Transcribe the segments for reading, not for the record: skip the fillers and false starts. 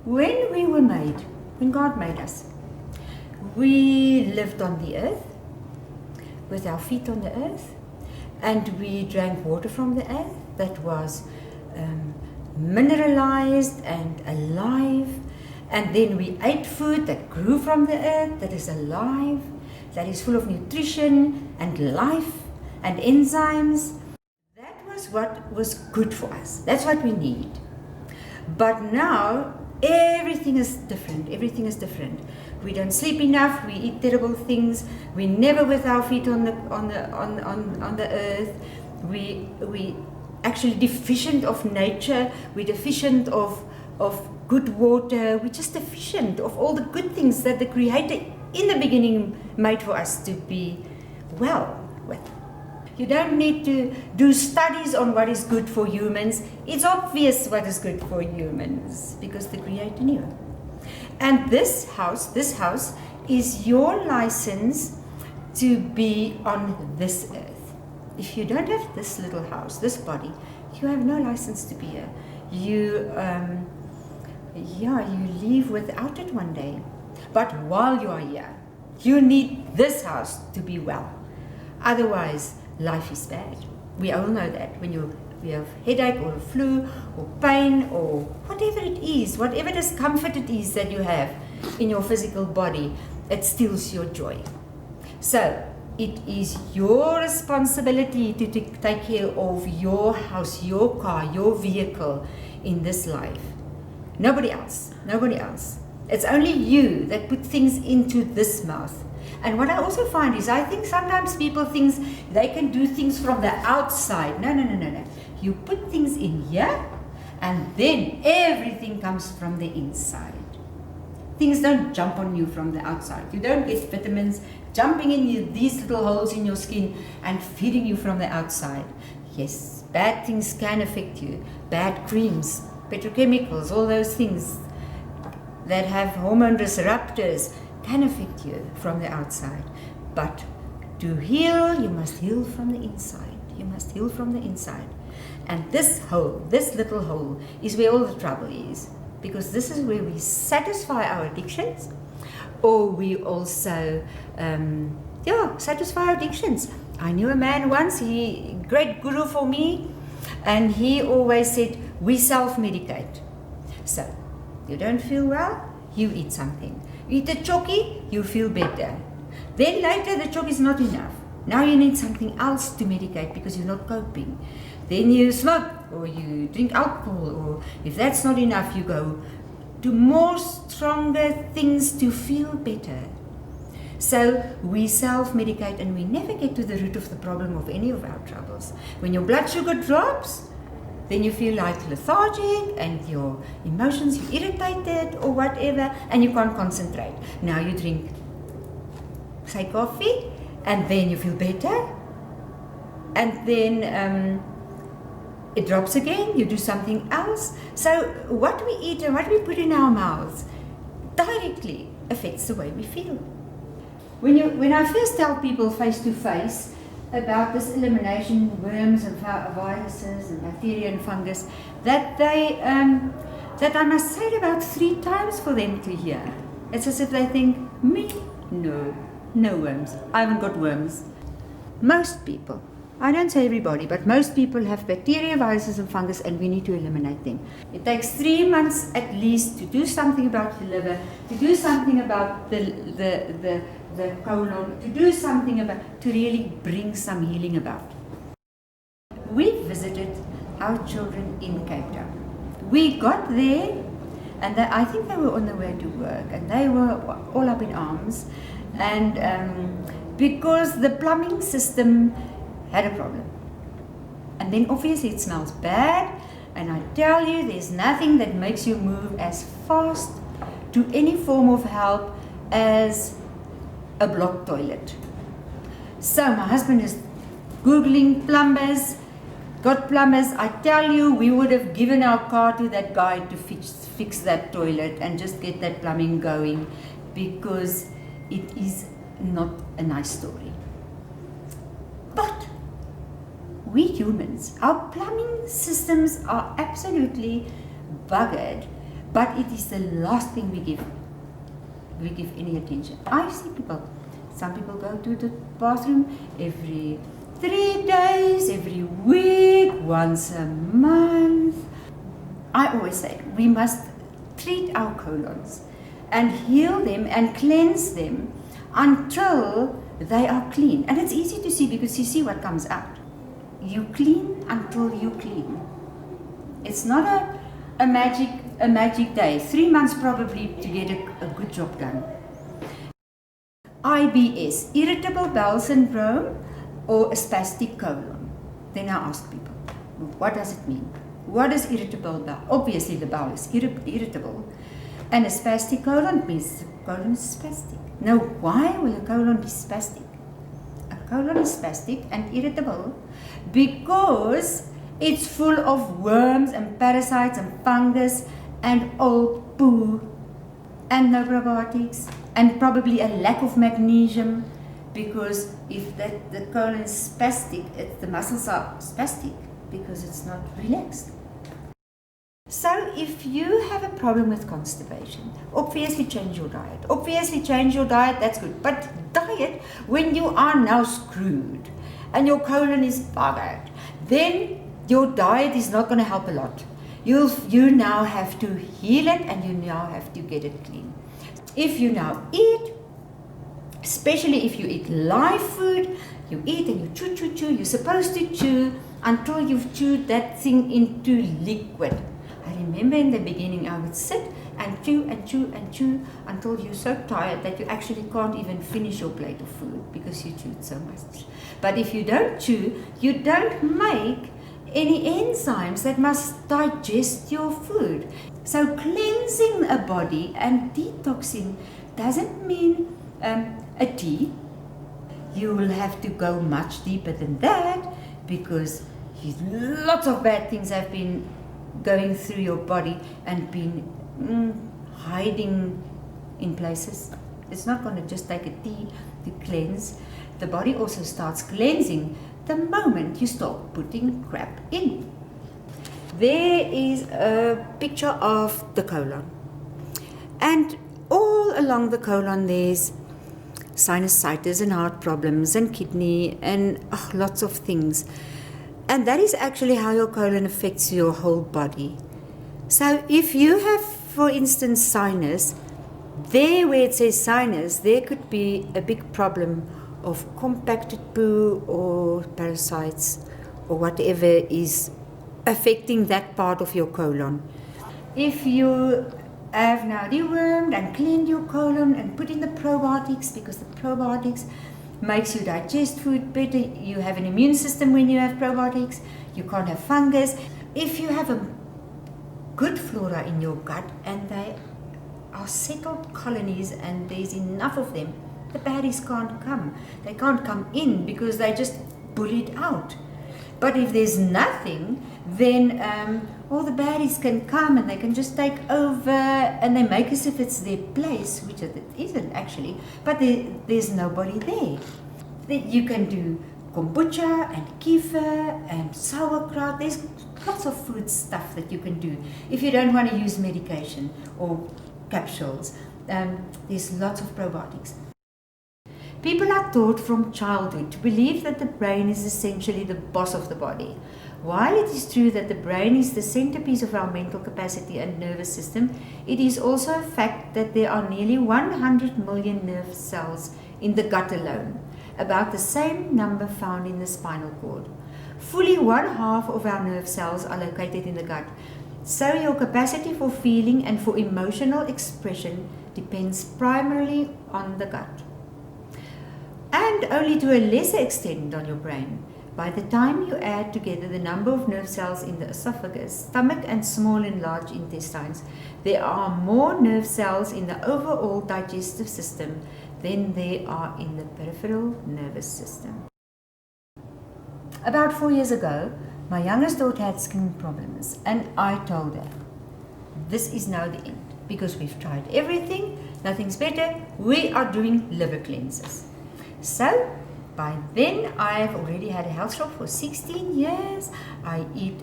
When we were made, when God made us, we lived on the earth, with our feet on the earth, and we drank water from the earth that was mineralized and alive, and then we ate food that grew from the earth, that is alive, that is full of nutrition and life and enzymes. That was what was good for us. That's what we need. But now everything is different. Everything is different. We don't sleep enough. We eat terrible things. We never with our feet on the earth. We actually deficient of nature. We're deficient of good water. We're just deficient of all the good things that the Creator in the beginning made for us to be well with. You don't need to do studies on what is good for humans. It's obvious what is good for humans because the Creator knew. And this house is your license to be on this earth. If you don't have this little house, this body, you have no license to be here. You leave without it one day. But while you are here, you need this house to be well. Otherwise, life is bad. We all know that. When you have headache or a flu or pain or whatever it is, whatever discomfort it is that you have in your physical body, it steals your joy. So it is your responsibility to take care of your house, your car, your vehicle in this life. Nobody else. Nobody else. It's only you that put things into this mouth. And what I also find is, I think sometimes people think they can do things from the outside. No. You put things in here, and then everything comes from the inside. Things don't jump on you from the outside. You don't get vitamins jumping in these little holes in your skin and feeding you from the outside. Yes, bad things can affect you. Bad creams, petrochemicals, all those things that have hormone disruptors can affect you from the outside. But to heal, you must heal from the inside. You must heal from the inside. And this hole, this little hole, is where all the trouble is. Because this is where we satisfy our addictions, or we also satisfy our addictions. I knew a man once, great guru for me, and he always said, we self-medicate. So, you don't feel well, you eat something. You eat a chocky, you feel better. Then later the chocky is not enough. Now you need something else to medicate because you're not coping. Then you smoke or you drink alcohol, or if that's not enough, you go to more stronger things to feel better. So we self-medicate and we never get to the root of the problem of any of our troubles. When your blood sugar drops, then you feel like lethargic and your emotions, you're irritated or whatever, and you can't concentrate. Now you drink, say, coffee, and then you feel better, and then it drops again, you do something else. So what we eat and what we put in our mouths directly affects the way we feel. When I first tell people face to face about this elimination, worms and viruses and bacteria and fungus, that I must say it about 3 times for them to hear. It's as if they think, me? No worms. I haven't got worms. Most people, I don't say everybody, but most people have bacteria, viruses and fungus, and we need to eliminate them. It takes 3 months at least to do something about your liver, to do something about the colon, to do something about, to really bring some healing about. We visited our children in Cape Town. We got there, and I think they were on the way to work, and they were all up in arms, and because the plumbing system had a problem. And then obviously it smells bad, and I tell you, there's nothing that makes you move as fast to any form of help as a blocked toilet. So my husband is Googling plumbers, got plumbers. I tell you, we would have given our car to that guy to fix that toilet and just get that plumbing going, because it is not a nice story. But we humans, our plumbing systems are absolutely buggered but it is the last thing we give any attention. I see people, some people go to the bathroom every 3 days, every week, once a month. I always say we must treat our colons and heal them and cleanse them until they are clean. And it's easy to see because you see what comes out. You clean until you clean. It's not a magic day. 3 months probably to get a good job done. IBS, irritable bowel syndrome, or a spastic colon. Then I ask people, what does it mean? What is irritable bowel? Obviously the bowel is irritable. And a spastic colon means the colon is spastic. Now why will a colon be spastic? A colon is spastic and irritable because it's full of worms and parasites and fungus and old poo and no probiotics and probably a lack of magnesium, because if the colon is spastic, the muscles are spastic because it's not relaxed. So if you have a problem with constipation, obviously change your diet. That's good. But diet, when you are now screwed and your colon is buggered, then your diet is not going to help a lot. You now have to heal it and you now have to get it clean. If you now eat, especially if you eat live food, you eat and you chew. You're supposed to chew until you've chewed that thing into liquid. I remember in the beginning I would sit and chew until you're so tired that you actually can't even finish your plate of food because you chewed so much. But if you don't chew, you don't make any enzymes that must digest your food. So cleansing a body and detoxing doesn't mean a tea. You will have to go much deeper than that because lots of bad things have been going through your body and been hiding in places. It's not going to just take a tea to cleanse. The body also starts cleansing the moment you start putting crap in. There is a picture of the colon, and all along the colon there's sinusitis and heart problems and kidney and lots of things. And that is actually how your colon affects your whole body. So if you have, for instance, sinus, there where it says sinus, there could be a big problem of compacted poo or parasites or whatever is affecting that part of your colon. If you have now dewormed and cleaned your colon and put in the probiotics, because the probiotics makes you digest food better, you have an immune system when you have probiotics, you can't have fungus. If you have a good flora in your gut and they are settled colonies and there's enough of them, the baddies can't come. They can't come in because they just bullied out. But if there's nothing, then all the baddies can come and they can just take over and they make as if it's their place, which it isn't actually, but there's nobody there. You can do kombucha and kefir and sauerkraut. There's lots of food stuff that you can do if you don't want to use medication or capsules. There's lots of probiotics. People are taught from childhood to believe that the brain is essentially the boss of the body. While it is true that the brain is the centerpiece of our mental capacity and nervous system, it is also a fact that there are nearly 100 million nerve cells in the gut alone, about the same number found in the spinal cord. Fully 1/2 of our nerve cells are located in the gut, so your capacity for feeling and for emotional expression depends primarily on the gut, and only to a lesser extent on your brain. By the time you add together the number of nerve cells in the esophagus, stomach and small and large intestines, there are more nerve cells in the overall digestive system than there are in the peripheral nervous system. About 4 years ago, my youngest daughter had skin problems and I told her, this is now the end because we've tried everything, nothing's better, we are doing liver cleanses. So by then I've already had a health shop for 16 years. I eat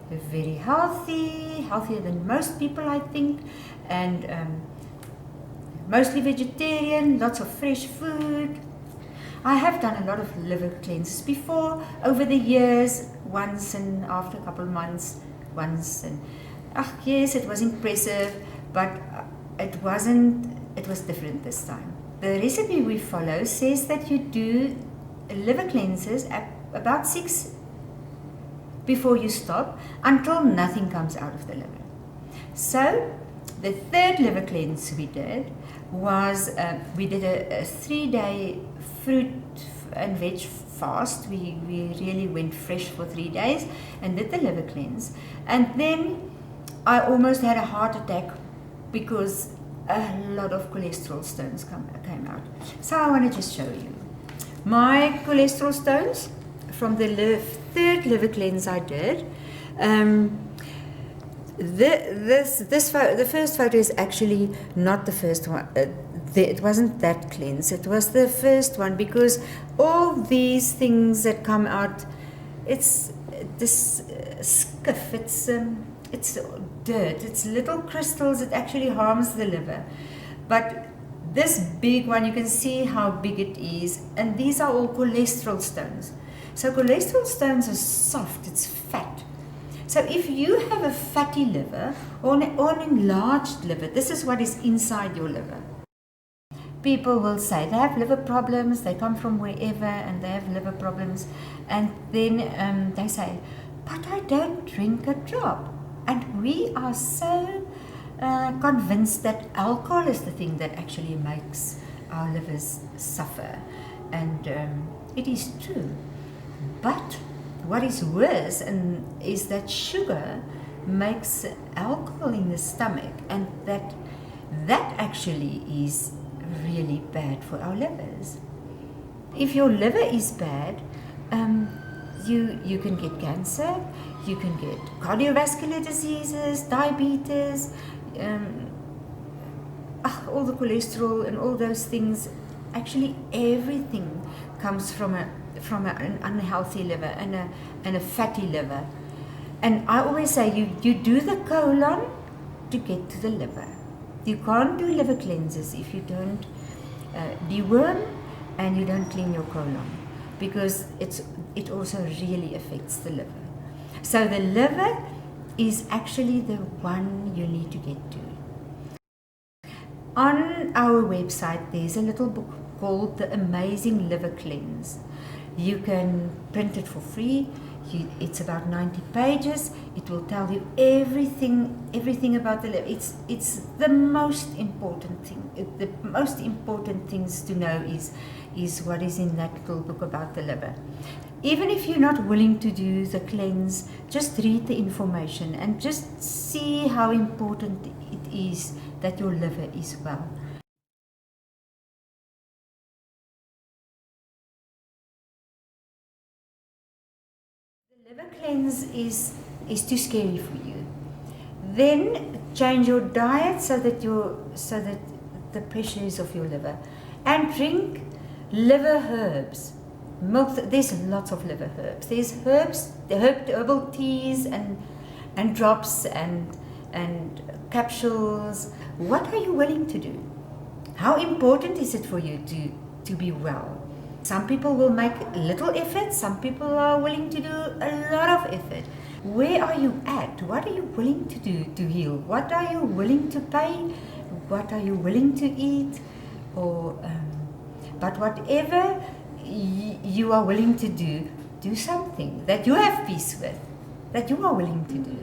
very healthy, healthier than most people, I think, and mostly vegetarian, lots of fresh food. I have done a lot of liver cleanses before, over the years, once and after a couple of months, once, and yes, it was impressive, but it was different this time. The recipe we follow says that you do liver cleanses at about 6 before you stop, until nothing comes out of the liver. So the third liver cleanse we did was we did a 3-day fruit and veg fast. We really went fresh for 3 days and did the liver cleanse, and then I almost had a heart attack because a lot of cholesterol stones came out. So I want to just show you my cholesterol stones from the third liver cleanse I did. The first photo is actually not the first one. It wasn't that cleanse. It was the first one, because all these things that come out, it's this skiff. It's dirt. It's little crystals. It actually harms the liver. But this big one, you can see how big it is, and these are all cholesterol stones. So cholesterol stones are soft. It's fat. So if you have a fatty liver or an enlarged liver, this is what is inside your liver. People will say they have liver problems, they come from wherever and they have liver problems, and then they say, but I don't drink a drop. And we are so convinced that alcohol is the thing that actually makes our livers suffer, and it is true. But what is worse is that sugar makes alcohol in the stomach, and that actually is really bad for our livers. If your liver is bad, you can get cancer, you can get cardiovascular diseases, diabetes, all the cholesterol and all those things. Actually, everything comes from an unhealthy liver and a fatty liver. And I always say you do the colon to get to the liver. You can't do liver cleanses if you don't deworm and you don't clean your colon, because it also really affects the liver. So the liver is actually the one you need to get to. On our website, there's a little book called The Amazing Liver Cleanse. You can print it for free. It's about 90 pages. It will tell you everything about the liver. It's the most important thing. The most important things to know is what is in that little book about the liver. Even if you're not willing to do the cleanse, just read the information and just see how important it is that your liver is well. The liver cleanse is too scary for you. Then change your diet so that the pressure is off your liver, and drink liver herbs. There's lots of liver herbs. There's herbs, the herbal teas and drops and capsules. What are you willing to do? How important is it for you to be well? Some people will make little effort. Some people are willing to do a lot of effort. Where are you at? What are you willing to do to heal? What are you willing to pay? What are you willing to eat? But whatever you are willing to do something that you have peace with, that you are willing to do.